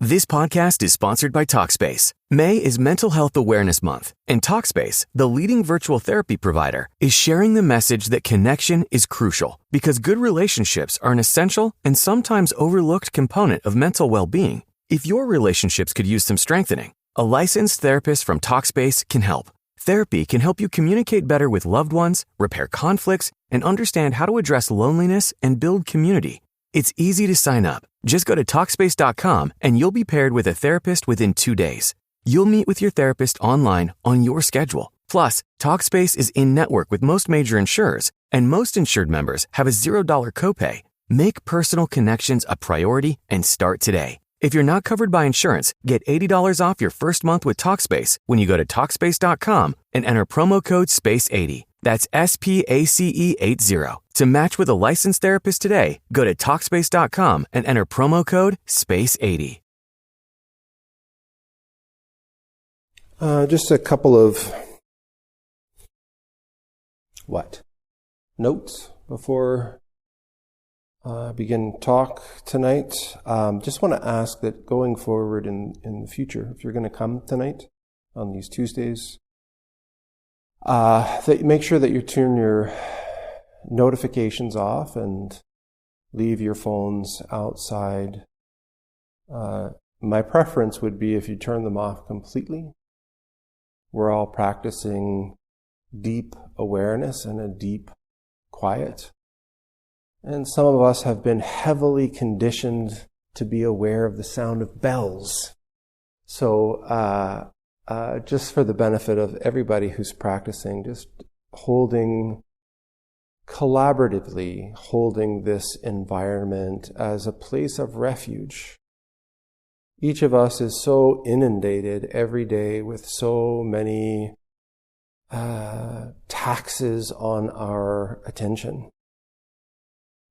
This podcast is sponsored by Talkspace. May is Mental Health Awareness Month, and Talkspace, the leading virtual therapy provider, is sharing the message that connection is crucial because good relationships are an essential and sometimes overlooked component of mental well-being. If your relationships could use some strengthening, a licensed therapist from Talkspace can help. Therapy can help you communicate better with loved ones, repair conflicts, and understand how to address loneliness and build community. It's easy to sign up. Just go to Talkspace.com and you'll be paired with a therapist within 2 days. You'll meet with your therapist online on your schedule. Plus, Talkspace is in-network with most major insurers, and most insured members have a $0 copay. Make personal connections a priority and start today. If you're not covered by insurance, get $80 off your first month with Talkspace when you go to Talkspace.com and enter promo code SPACE80. That's SPACE80. To match with a licensed therapist today, go to Talkspace.com and enter promo code SPACE80. Just a couple of notes before I begin talk tonight. Just want to ask that going forward in the future, if you're going to come tonight on these Tuesdays, that you make sure that you turn your notifications off and leave your phones outside. My preference would be if you turn them off completely. We're all practicing deep awareness and a deep quiet. And some of us have been heavily conditioned to be aware of the sound of bells. So just for the benefit of everybody who's practicing, just collaboratively holding this environment as a place of refuge. Each of us is so inundated every day with so many taxes on our attention.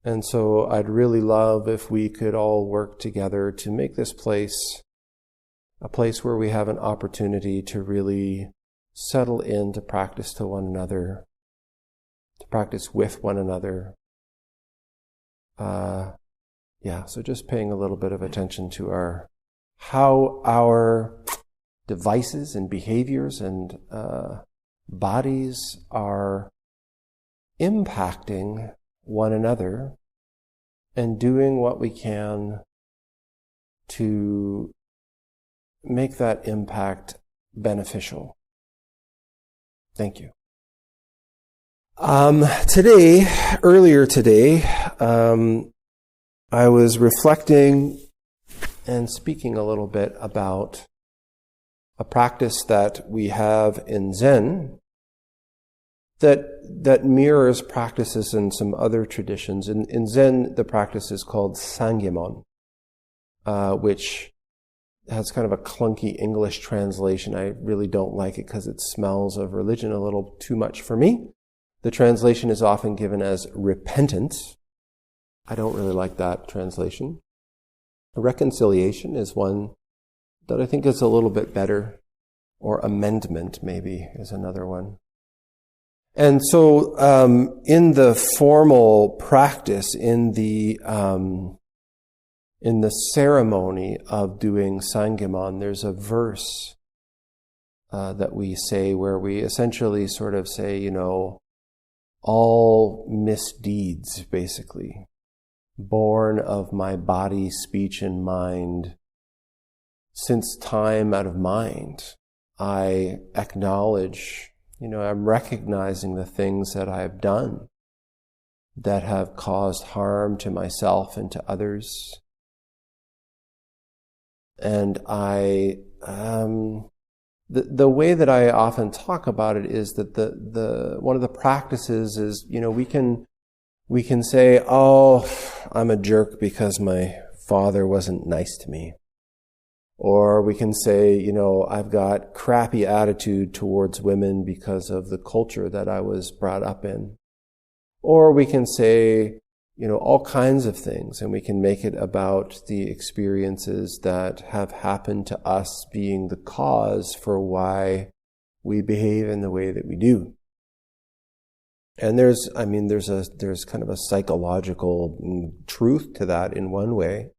And so I'd really love if we could all work together to make this place a place where we have an opportunity to really settle in, to practice to one another, to practice with one another. So just paying a little bit of attention to how our devices and behaviors and bodies are impacting one another, and doing what we can to make that impact beneficial. Thank you. Earlier today, I was reflecting and speaking a little bit about a practice that we have in Zen that mirrors practices in some other traditions. In Zen, the practice is called Sangemon, which has kind of a clunky English translation. I really don't like it because it smells of religion a little too much for me. The translation is often given as repentance. I don't really like that translation. Reconciliation is one that I think is a little bit better, or amendment maybe is another one. And so in the formal practice, in the ceremony of doing Sangemon, there's a verse that we say where we essentially sort of say, all misdeeds, basically, born of my body, speech, and mind, since time out of mind, I acknowledge, I'm recognizing the things that I have done that have caused harm to myself and to others. And the way that I often talk about it is that the one of the practices is, we can say, oh, I'm a jerk because my father wasn't nice to me. Or we can say, I've got crappy attitude towards women because of the culture that I was brought up in. Or we can say, all kinds of things, and we can make it about the experiences that have happened to us being the cause for why we behave in the way that we do. And there's kind of a psychological truth to that in one way.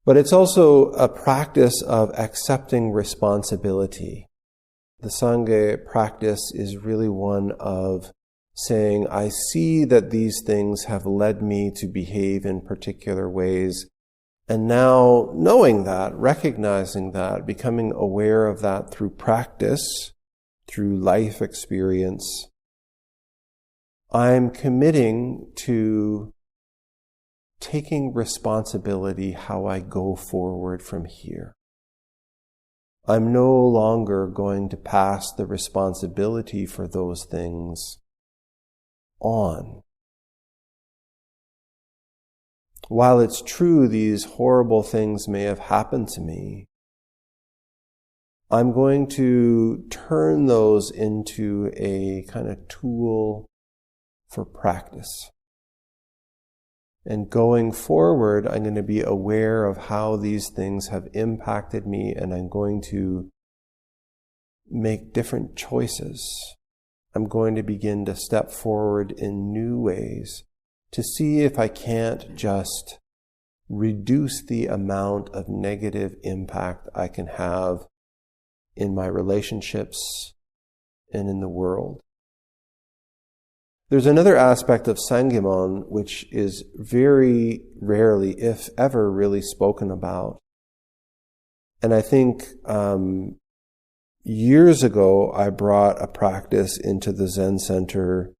But it's also a practice of accepting responsibility. The Sangha practice is really one of saying, I see that these things have led me to behave in particular ways. And now knowing that, recognizing that, becoming aware of that through practice, through life experience, I'm committing to taking responsibility how I go forward from here. I'm no longer going to pass the responsibility for those things on. While it's true these horrible things may have happened to me, I'm going to turn those into a kind of tool for practice. And going forward, I'm going to be aware of how these things have impacted me, and I'm going to make different choices. I'm going to begin to step forward in new ways to see if I can't just reduce the amount of negative impact I can have in my relationships and in the world. There's another aspect of Sangemon which is very rarely, if ever, really spoken about. And I think years ago I brought a practice into the Zen Center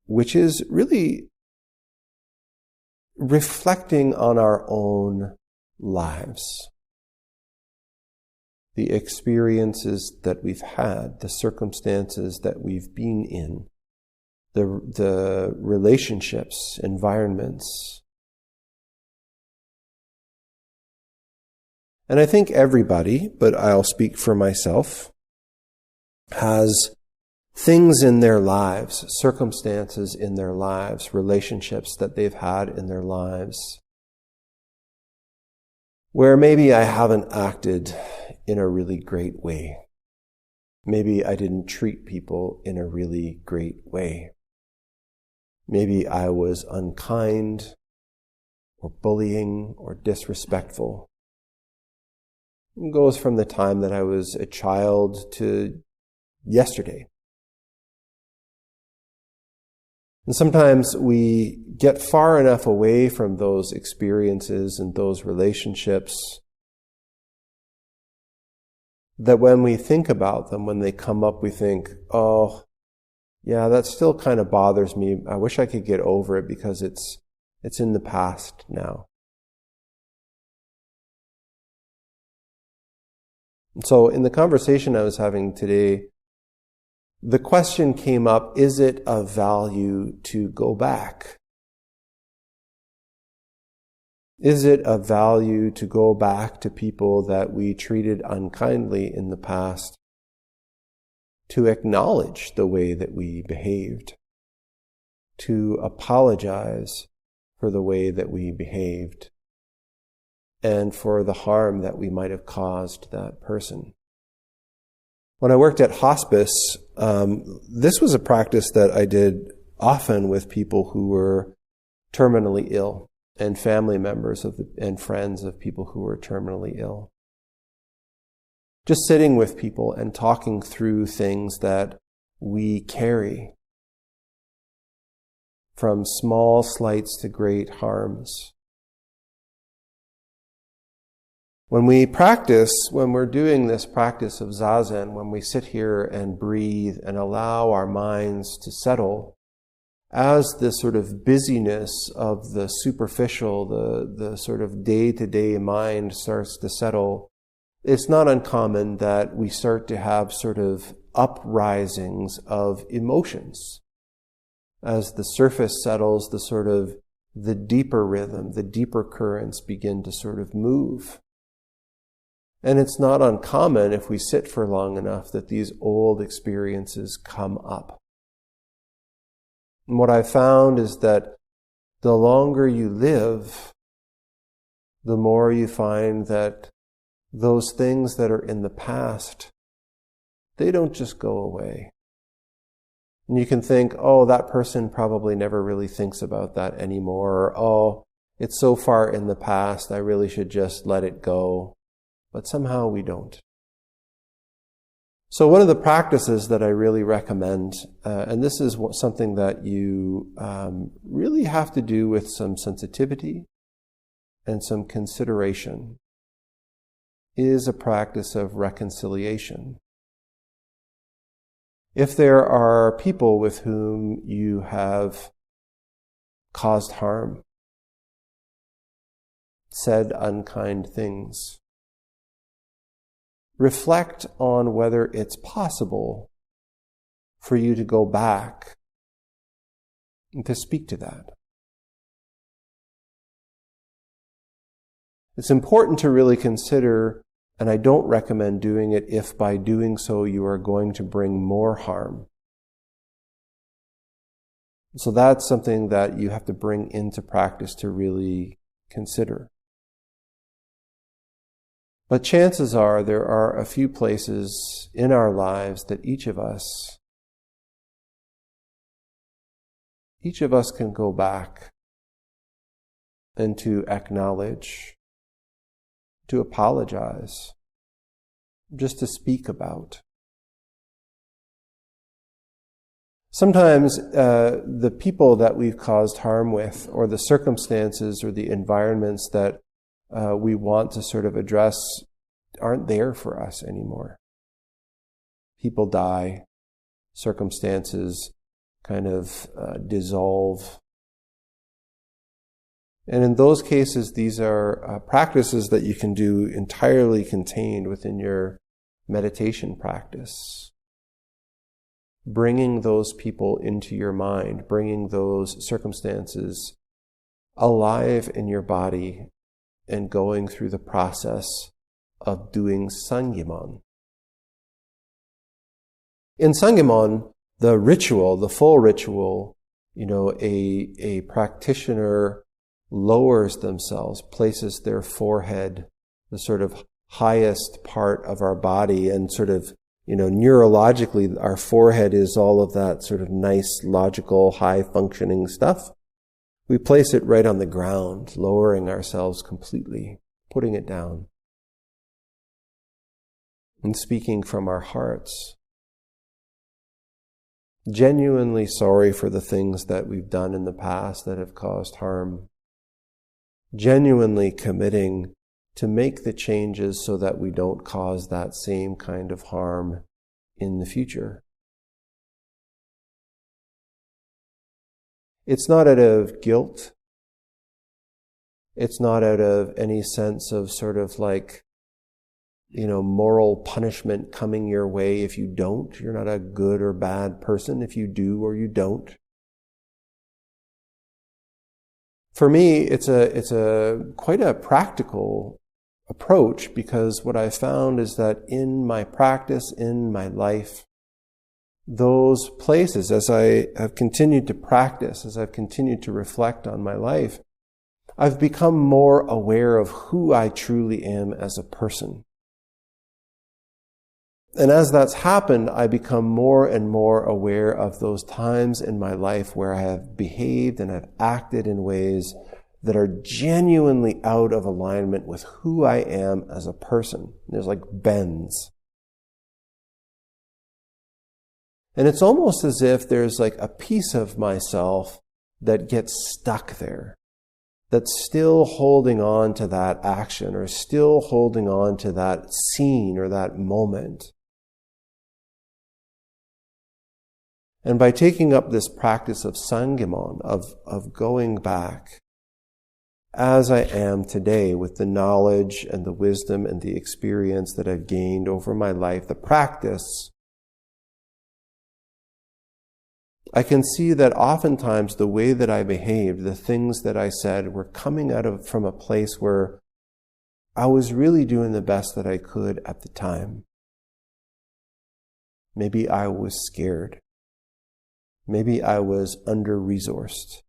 which is really reflecting on our own lives. The experiences that we've had, the circumstances that we've been in, the relationships, environments. And I think everybody, but I'll speak for myself, has things in their lives, circumstances in their lives, relationships that they've had in their lives, where maybe I haven't acted in a really great way. Maybe I didn't treat people in a really great way. Maybe I was unkind or bullying or disrespectful. It goes from the time that I was a child to yesterday. And sometimes we get far enough away from those experiences and those relationships that when we think about them, when they come up, we think, oh, yeah, that still kind of bothers me. I wish I could get over it because it's in the past now. So in the conversation I was having today, the question came up, is it of value to go back? Is it of value to go back to people that we treated unkindly in the past, to acknowledge the way that we behaved, to apologize for the way that we behaved, and for the harm that we might have caused that person? When I worked at hospice, this was a practice that I did often with people who were terminally ill and family members and friends of people who were terminally ill. Just sitting with people and talking through things that we carry, from small slights to great harms. When we're doing this practice of Zazen, when we sit here and breathe and allow our minds to settle, as the sort of busyness of the superficial, the sort of day-to-day mind starts to settle, it's not uncommon that we start to have sort of uprisings of emotions. As the surface settles, the deeper rhythm, the deeper currents begin to sort of move. And it's not uncommon if we sit for long enough that these old experiences come up. And what I've found is that the longer you live, the more you find that those things that are in the past, they don't just go away. And you can think, oh, that person probably never really thinks about that anymore, or, oh, It's so far in the past, I really should just let it go. But somehow we don't. So one of the practices that I really recommend, and this is something that you really have to do with some sensitivity and some consideration, is a practice of reconciliation. If there are people with whom you have caused harm, said unkind things, reflect on whether it's possible for you to go back and to speak to that. It's important to really consider, and I don't recommend doing it if by doing so you are going to bring more harm. So that's something that you have to bring into practice to really consider. But chances are there are a few places in our lives that each of us can go back and to acknowledge, to apologize, just to speak about. Sometimes the people that we've caused harm with, or the circumstances or the environments that we want to sort of address, aren't there for us anymore. People die, circumstances kind of dissolve. And in those cases, these are practices that you can do entirely contained within your meditation practice. Bringing those people into your mind, bringing those circumstances alive in your body, and going through the process of doing Sangemon. In Sangemon, the ritual, the full ritual, a practitioner lowers themselves, places their forehead, the sort of highest part of our body, and sort of, neurologically, our forehead is all of that sort of nice, logical, high-functioning stuff. We place it right on the ground, lowering ourselves completely, putting it down, and speaking from our hearts. Genuinely sorry for the things that we've done in the past that have caused harm. Genuinely committing to make the changes so that we don't cause that same kind of harm in the future. It's not out of guilt. It's not out of any sense of sort of like, moral punishment coming your way if you don't. You're not a good or bad person if you do or you don't. For me, it's a quite a practical approach, because what I found is that in my practice, in my life, those places, as I have continued to practice, as I've continued to reflect on my life, I've become more aware of who I truly am as a person. And as that's happened, I become more and more aware of those times in my life where I have behaved and have acted in ways that are genuinely out of alignment with who I am as a person. There's like bends. And it's almost as if there's like a piece of myself that gets stuck there, that's still holding on to that action, or still holding on to that scene or that moment. And by taking up this practice of Sangemon, of going back as I am today with the knowledge and the wisdom and the experience that I've gained over my life, the practice, I can see that oftentimes the way that I behaved, the things that I said, were coming from a place where I was really doing the best that I could at the time. Maybe I was scared. Maybe I was under-resourced.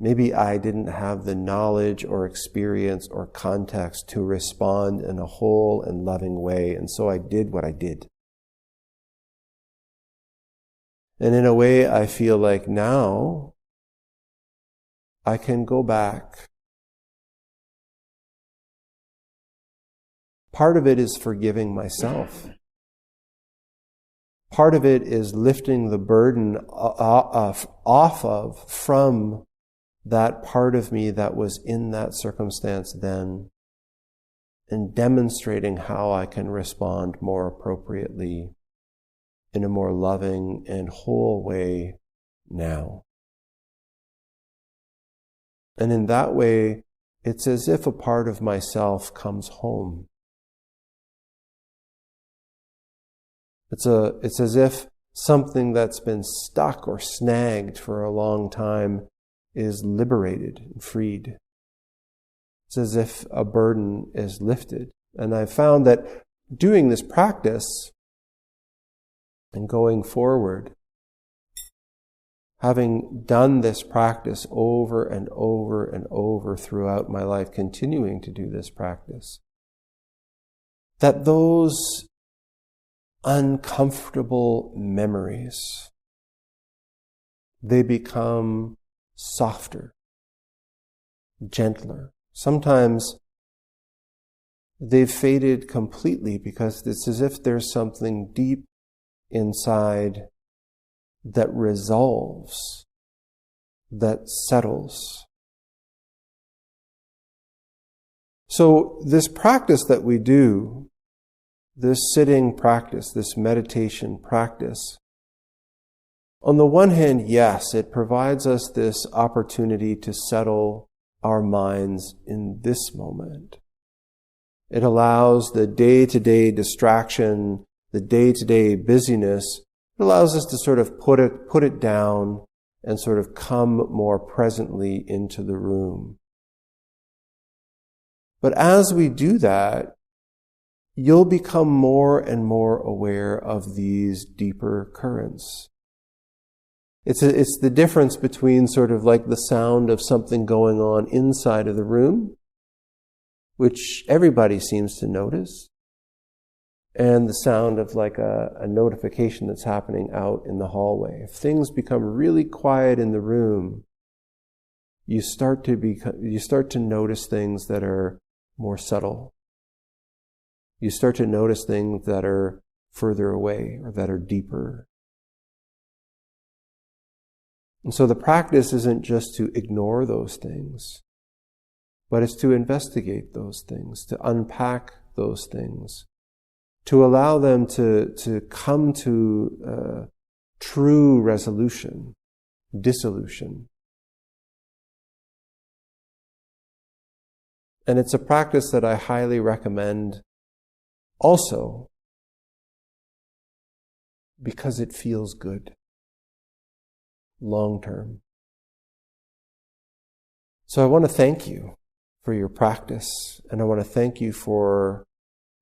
Maybe I didn't have the knowledge or experience or context to respond in a whole and loving way, and so I did what I did. And in a way, I feel like now I can go back. Part of it is forgiving myself. Part of it is lifting the burden from that part of me that was in that circumstance then, and demonstrating how I can respond more appropriately in a more loving and whole way now. And in that way, it's as if a part of myself comes home. It's as if something that's been stuck or snagged for a long time is liberated and freed. It's as if a burden is lifted. And I've found that doing this practice and going forward, having done this practice over and over and over throughout my life, continuing to do this practice, that those uncomfortable memories, they become softer, gentler. Sometimes they've faded completely because it's as if there's something deep inside that resolves, that settles. So this practice that we do, this sitting practice, this meditation practice, on the one hand, yes, it provides us this opportunity to settle our minds in this moment. It allows the day-to-day distraction, the day-to-day busyness, it allows us to sort of put it down and sort of come more presently into the room. But as we do that, you'll become more and more aware of these deeper currents. It's the difference between sort of like the sound of something going on inside of the room, which everybody seems to notice, and the sound of like a notification that's happening out in the hallway. If things become really quiet in the room, you start to notice things that are more subtle. You start to notice things that are further away or that are deeper. And so the practice isn't just to ignore those things, but it's to investigate those things, to unpack those things, to allow them to come to true resolution, dissolution. And it's a practice that I highly recommend also because it feels good long term. So I want to thank you for your practice, and I want to thank you for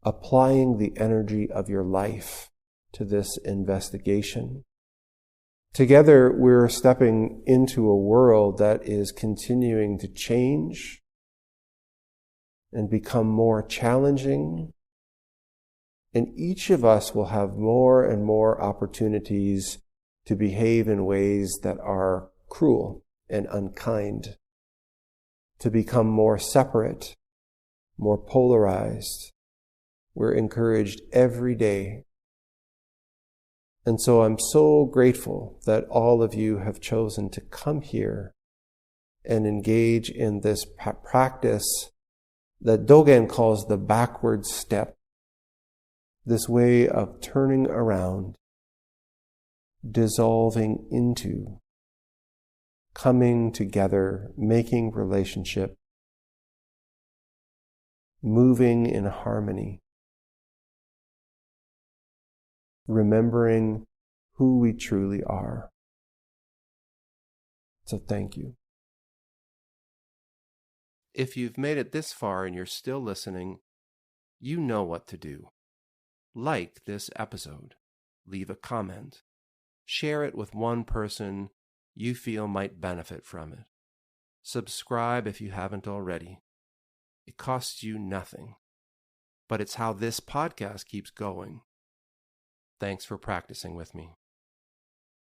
applying the energy of your life to this investigation. Together, we're stepping into a world that is continuing to change and become more challenging. And each of us will have more and more opportunities to behave in ways that are cruel and unkind, to become more separate, more polarized. We're encouraged every day. And so I'm so grateful that all of you have chosen to come here and engage in this practice that Dogen calls the backward step, this way of turning around, dissolving into, coming together, making relationship, moving in harmony, remembering who we truly are. So thank you. If you've made it this far and you're still listening, you know what to do. Like this episode, leave a comment, share it with one person you feel might benefit from it. Subscribe if you haven't already. It costs you nothing, but it's how this podcast keeps going. Thanks for practicing with me.